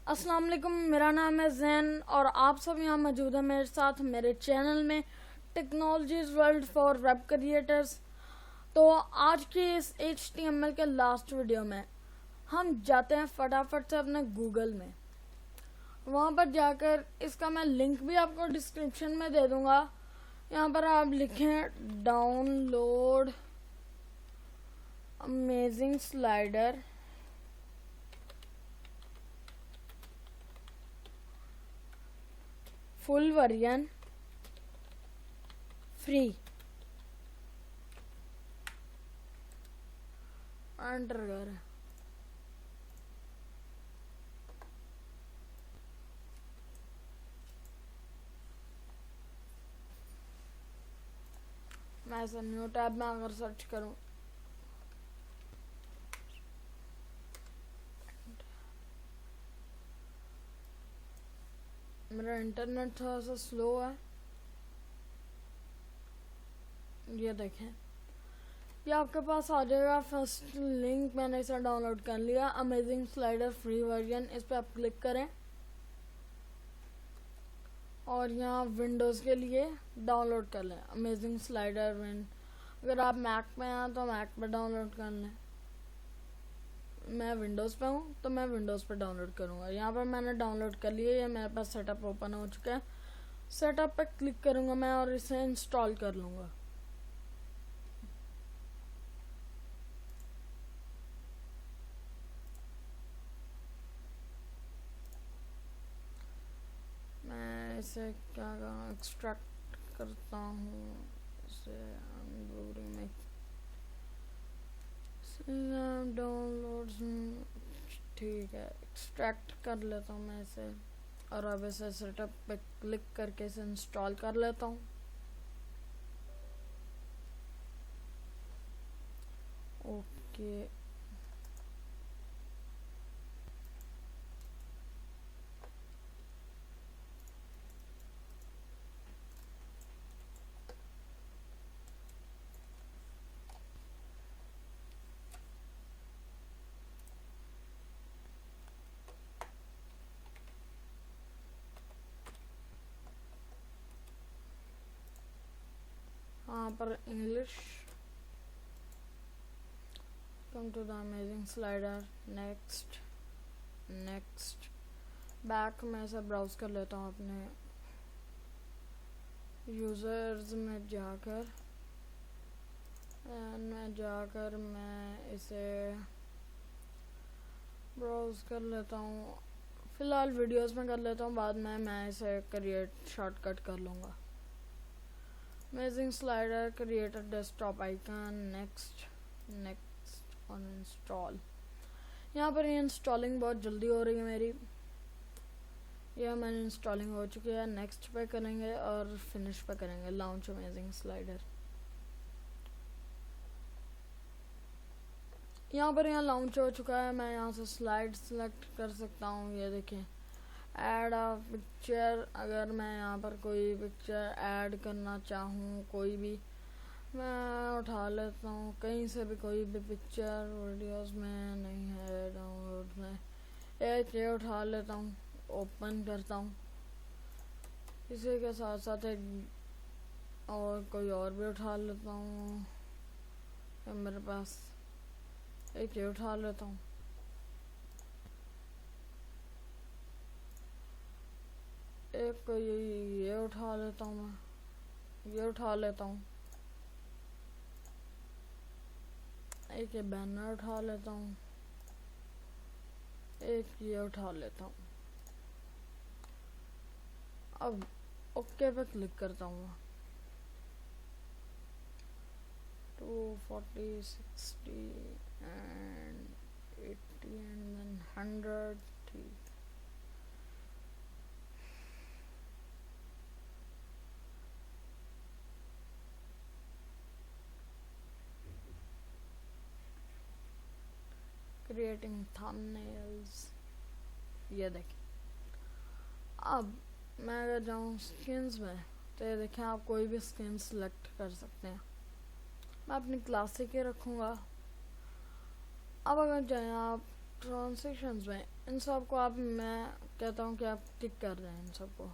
अस्सलाम वालेकुम, मेरा नाम है जैन और आप सब यहाँ मौजूद हैं मेरे साथ मेरे चैनल में technologies world for web creators. तो आज की इस HTML के लास्ट वीडियो में हम जाते हैं फटाफट से अपने गूगल में। वहाँ पर जाकर इसका मैं लिंक भी आपको डिस्क्रिप्शन में दे दूँगा। यहाँ पर आप लिखें download amazing slider full version free, enter करें। मैं ऐसा न्यू टैब में अगर सर्च करूं, मेरा इंटरनेट थोड़ा सा स्लो है। ये देखें, ये आपके पास आ जाएगा फर्स्ट लिंक। मैंने इसे डाउनलोड कर लिया, अमेजिंग स्लाइडर फ्री वर्जन। इस पर आप क्लिक करें और यहाँ विंडोज़ के लिए डाउनलोड कर लें अमेजिंग स्लाइडर विन। अगर आप मैक पे हैं तो मैक पे डाउनलोड कर लें। मैं विंडोज़ पे हूँ तो मैं विंडोज़ पे डाउनलोड करूँगा। यहाँ पर मैंने डाउनलोड कर लिया, ये मेरे पास सेटअप ओपन हो चुका है। सेटअप पे क्लिक करूँगा मैं और इसे इंस्टॉल कर लूँगा। मैं इसे क्या एक्सट्रैक्ट करता हूँ, इसे में डाउनलोड, ठीक है, एक्सट्रैक्ट कर लेता हूँ मैं इसे और अब इसे सेटअप पे क्लिक करके इसे इंस्टॉल कर लेता हूँ। ओके, यहाँ पर English, come to the amazing slider, next next, back में ऐसा ब्राउज कर लेता हूँ अपने यूज़र्स में जाकर मैं इसे ब्राउज कर लेता हूँ। फ़िलहाल वीडियोस में कर लेता हूँ, बाद में मैं इसे क्रिएट शॉर्टकट कर लूँगा। Amazing slider creator desktop icon, next और इंस्टॉल। यहाँ पर ये इंस्टॉलिंग बहुत जल्दी हो रही है मेरी। यह मैंने इंस्टॉलिंग हो चुकी है। नेक्स्ट पे करेंगे और फिनिश पे करेंगे लॉन्च अमेजिंग स्लाइडर। यहाँ पर यहाँ लॉन्च हो चुका है। मैं यहाँ से स्लाइड सेलेक्ट कर सकता हूँ। ये देखें, ऐड अ पिक्चर। अगर मैं यहाँ पर कोई पिक्चर ऐड करना चाहूँ, कोई भी मैं उठा लेता हूँ, कहीं से भी कोई भी पिक्चर। वीडियोस में नहीं है, डाउनलोड में एक ये उठा लेता हूँ, ओपन करता हूँ। इसी के साथ साथ एक और कोई और भी उठा लेता हूँ। मेरे पास एक ये उठा लेता हूँ। एक को ये उठा लेता हूँ, मैं ये उठा लेता हूँ। एक ये बैनर उठा लेता हूँ, एक ये उठा लेता हूँ। अब ओके पे क्लिक करता हूँ। 240, 60 and 80 and then 100, ठीक। क्रिएटिंग थंबनेल्स, ये देखें। अब मैं अगर जाऊँ स्किन्स में तो ये देखें, आप कोई भी स्किन सेलेक्ट कर सकते हैं। मैं अपनी क्लासिक ही रखूँगा। अब अगर जाएँ आप ट्रांजिशंस में इन सब को आप, मैं कहता हूँ कि आप टिक कर रहे हैं इन सब को।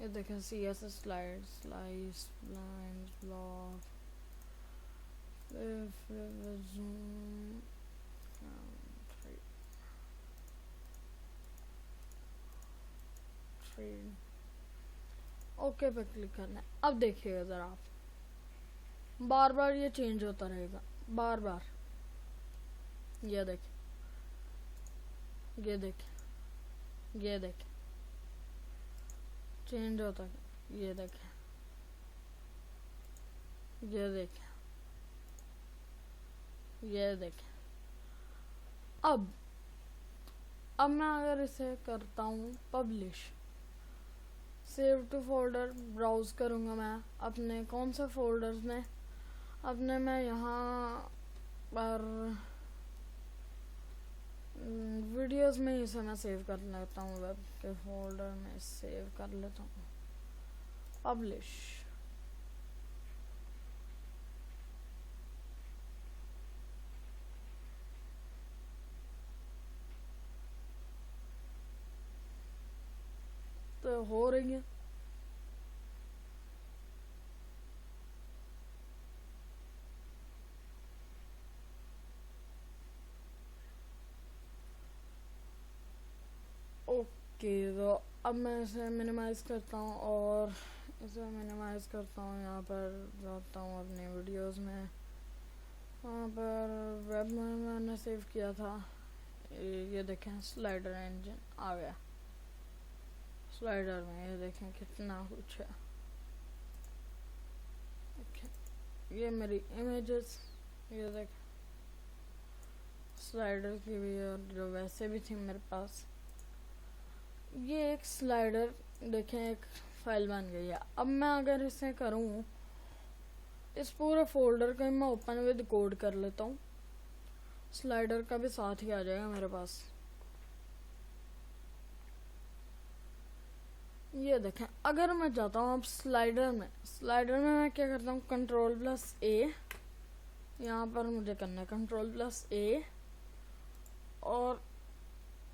ये देखें, CSS slide, slice, blind, block, zoom, okay पे क्लिक करना है। अब देखिएगा ज़रा आप, बार बार ये चेंज होता रहेगा, बार बार। ये देखें, ये देखें, ये देखें, चेंज होता है। ये देखें, ये देखें, ये देखें। अब मैं अगर इसे करता हूँ publish, save to folder, browse करूँगा मैं अपने कौन से फोल्डर्स में, अपने मैं यहाँ पर वीडियोस में इसे मैं सेव कर लेता हूँ, वेब के फोल्डर में सेव कर लेता हूँ, पब्लिश। तो हो रही है। ओके, तो अब मैं इसे मिनिमाइज करता हूँ और इसे मिनिमाइज करता हूँ। यहाँ पर जाता हूँ अपनी वीडियोस में, वहाँ पर वेब में मैंने सेव किया था। ये देखें, स्लाइडर इंजन आ गया स्लाइडर में। ये देखें कितना कुछ है। ये मेरी इमेजेस, ये देखें स्लाइडर की भी और जो वैसे भी थी मेरे पास। ये एक स्लाइडर देखें, एक फाइल बन गई है। अब मैं अगर इसे करूँ, इस पूरे फोल्डर को मैं ओपन विद कोड कर लेता हूँ, स्लाइडर का भी साथ ही आ जाएगा मेरे पास। ये देखें, अगर मैं जाता हूँ अब स्लाइडर में मैं क्या करता हूँ, Ctrl+A, यहाँ पर मुझे करना है Ctrl+A और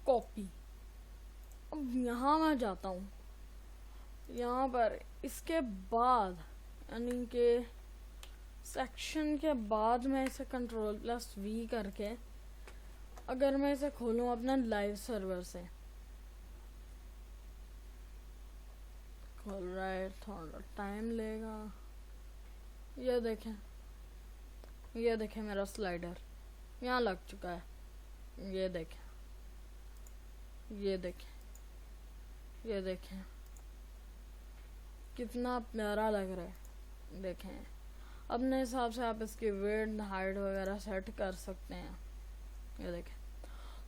कॉपी। अब यहाँ मैं जाता हूँ, यहाँ पर इसके बाद यानी कि सेक्शन के बाद मैं इसे Ctrl+V करके अगर मैं इसे खोलूँ अपना लाइव सर्वर से, खोल रहा है, थोड़ा टाइम लेगा। ये देखें मेरा स्लाइडर यहाँ लग चुका है। ये देखें, ये देखें कितना प्यारा लग रहा है। देखें, अपने हिसाब से आप इसकी विड्थ, हाइट वगैरह सेट कर सकते हैं। ये देखें।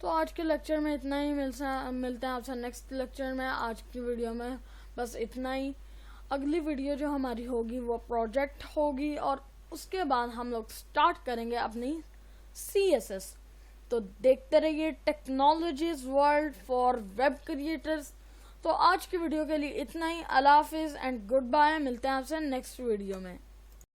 तो आज के लेक्चर में इतना ही। मिलते हैं आपसे नेक्स्ट लेक्चर में। आज की वीडियो में बस इतना ही। अगली वीडियो जो हमारी होगी वो प्रोजेक्ट होगी और उसके बाद हम लोग स्टार्ट करेंगे अपनी CSS। तो देखते रहिए technologies world for web creators. तो आज की वीडियो के लिए इतना ही। अल्लाह हाफिज़ एंड गुड बाय। मिलते हैं आपसे नेक्स्ट वीडियो में।